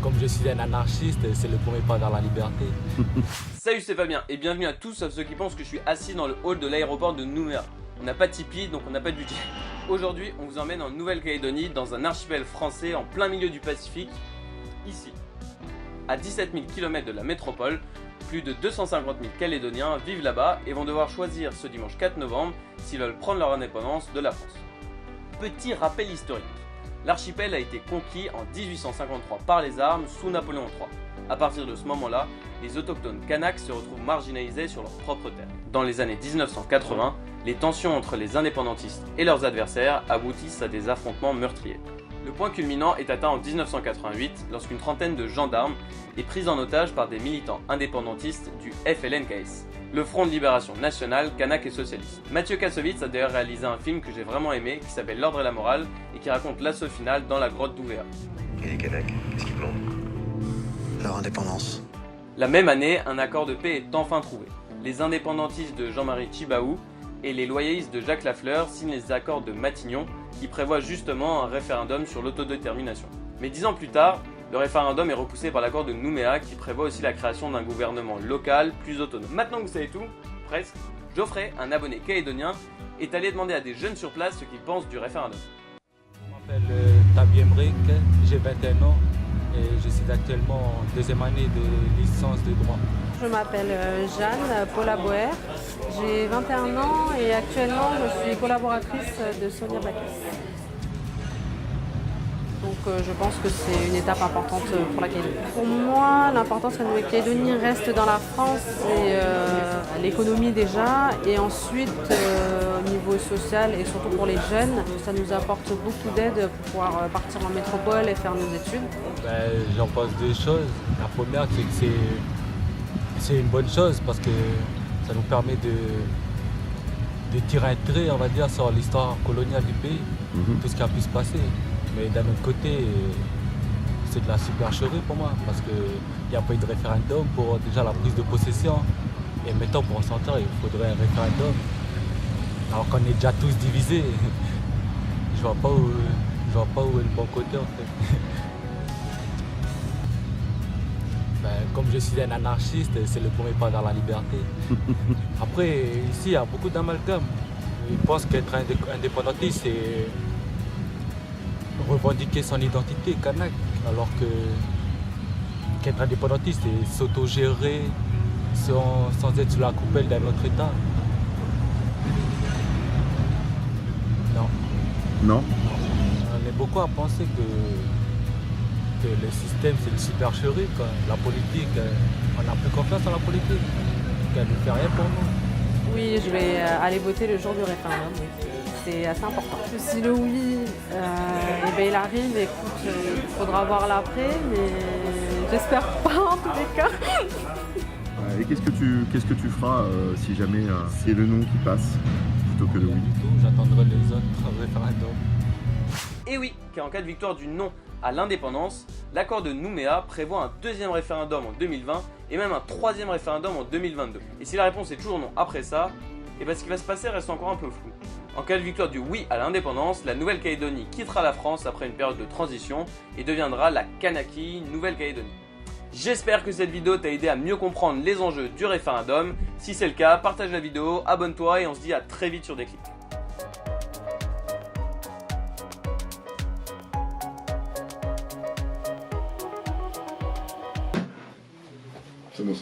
Comme je suis un anarchiste, c'est le premier pas vers la liberté. Salut, c'est Fabien et bienvenue à tous sauf ceux qui pensent que je suis assis dans le hall de l'aéroport de Nouméa. On n'a pas de Tipeee donc on n'a pas de budget. Aujourd'hui, on vous emmène en Nouvelle-Calédonie dans un archipel français en plein milieu du Pacifique, ici. À 17 000 km de la métropole, plus de 250 000 Calédoniens vivent là-bas et vont devoir choisir ce dimanche 4 novembre s'ils veulent prendre leur indépendance de la France. Petit rappel historique. L'archipel a été conquis en 1853 par les armes sous Napoléon III. À partir de ce moment-là, les autochtones Kanaks se retrouvent marginalisés sur leur propre terre. Dans les années 1980, les tensions entre les indépendantistes et leurs adversaires aboutissent à des affrontements meurtriers. Le point culminant est atteint en 1988 lorsqu'une trentaine de gendarmes est prise en otage par des militants indépendantistes du FLNKS, le Front de Libération Nationale Kanak et Socialiste. Mathieu Kassovitz a d'ailleurs réalisé un film que j'ai vraiment aimé qui s'appelle L'Ordre et la Morale et qui raconte l'assaut final dans la grotte d'Ouvéa. Et les Kanaks, qu'est-ce qu'ils veulent? Leur indépendance. La même année, un accord de paix est enfin trouvé. Les indépendantistes de Jean-Marie Tjibaou et les loyalistes de Jacques Lafleur signent les accords de Matignon qui prévoient justement un référendum sur l'autodétermination. Mais 10 ans plus tard, le référendum est repoussé par l'accord de Nouméa qui prévoit aussi la création d'un gouvernement local plus autonome. Maintenant que vous savez tout, presque, Geoffrey, un abonné calédonien, est allé demander à des jeunes sur place ce qu'ils pensent du référendum. Je m'appelle Tabi Emric, j'ai 21 ans et je suis actuellement en deuxième année de licence de droit. Je m'appelle Jeanne Paula Boer, j'ai 21 ans et actuellement je suis collaboratrice de Sonia Bacchus. Donc je pense que c'est une étape importante pour la Calédonie. Pour moi, l'importance que la Nouvelle-Calédonie reste dans la France, c'est l'économie déjà, et ensuite au niveau social et surtout pour les jeunes, ça nous apporte beaucoup d'aide pour pouvoir partir en métropole et faire nos études. J'en pense deux choses. La première, c'est que c'est une bonne chose parce que ça nous permet de tirer un trait, on va dire, sur l'histoire coloniale du pays, tout ce qui a pu se passer. Mais d'un autre côté, c'est de la supercherie pour moi, parce qu'il n'y a pas eu de référendum pour déjà la prise de possession. Et maintenant, pour en sortir, il faudrait un référendum. Alors qu'on est déjà tous divisés, je vois pas où est le bon côté en fait. Comme je suis un anarchiste, c'est le premier pas vers la liberté. Après, ici, il y a beaucoup d'amalgames. Ils pensent qu'être indépendantiste, c'est revendiquer son identité kanak, alors qu'être indépendantiste, c'est s'autogérer sans être sous la coupelle d'un autre État. Non. Non. On est beaucoup à penser que le système, c'est une supercherie, quoi. La politique, on n'a plus confiance en la politique. Elle ne fait rien pour nous. Oui, je vais aller voter le jour du référendum. Oui. C'est assez important. Si le oui il arrive, écoute, il faudra voir l'après, mais j'espère pas en tous les cas. Et qu'est-ce que tu feras si jamais c'est le non qui passe plutôt que le oui? Du tout, j'attendrai les autres référendums. Et oui, car en cas de victoire du non à l'indépendance, l'accord de Nouméa prévoit un deuxième référendum en 2020 et même un troisième référendum en 2022. Et si la réponse est toujours non après ça, et ce qui va se passer reste encore un peu flou. En cas de victoire du oui à l'indépendance, la Nouvelle-Calédonie quittera la France après une période de transition et deviendra la Kanaki Nouvelle-Calédonie. J'espère que cette vidéo t'a aidé à mieux comprendre les enjeux du référendum. Si c'est le cas, partage la vidéo, abonne-toi et on se dit à très vite sur Déclic. C'est bon.